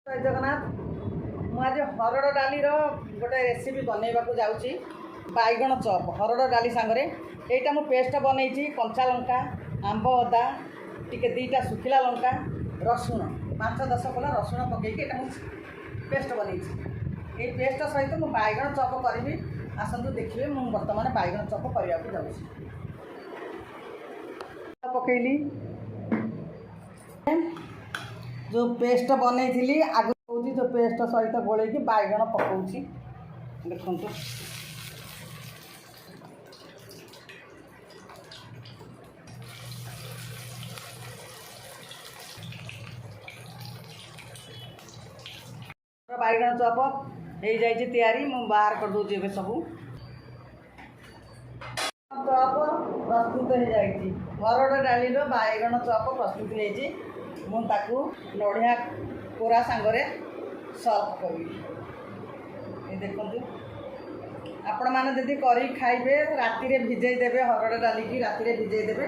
जय जगन्नाथ। मुझे हरड़ डाली गोटे रेसिपी बनइबा जाऊँगी बैगण चप हरड़ डाली सांगरे यहाँ मुझे पेस्ट बनई कंचा लंका आंब अदा टिके दीटा सुखिला लंका रसुण 5-10 कला रसुण पकईकि पेस्ट बनई ये पेस्ट सहित मुझे बैगण चप करी आसतु देखिए मुझे बर्तमान बैगण चप करने को जाऊँगी पकईली जो पेस्ट बनई आग जो पेस्ट सहित गोल बैगण पकाऊँ देखु बैगण चप हो जाए तैयारी मु बाहर कर दूसरी ए सब चप प्रस्तुत हो जाए हरड़ डाली बैगण चप प्रस्तुत हो नढ़िया कोरा सांगरे सर्व करी देखु आपण मैंने जदि करी खाइबे राति भिजई देवे हरड़ डाली की राति भिजई देवे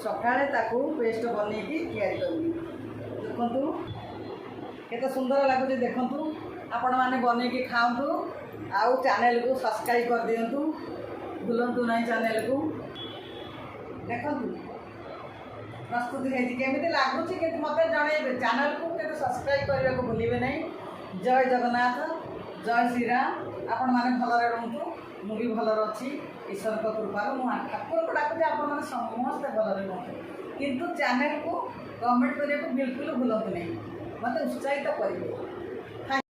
सकाळे ताकू पेस्ट बनईकी तैयारी करी देखु केते सुंदर लगुच देखु आपण मैंने बनईकी खाऊँ आउ चैनल को सब्सक्राइब कर दिंतु भूलु ना चैनल को देखु प्रस्तुत केमी लगुच कि मत जनइबे चैनल को के सब्सक्राइब करने को भूलिए नहीं। जय जगन्नाथ जय श्रीराम आपण मैंने भलरे रुहतु मुझे भलर अच्छी ईश्वर कृपा मुझे ठाकुर को डाकुचे आप समस्ते भलरे रुहतु किंतु चैनल को कमेंट करने को बिल्कुल भूलु नहीं मत उत्साहित करेंगे।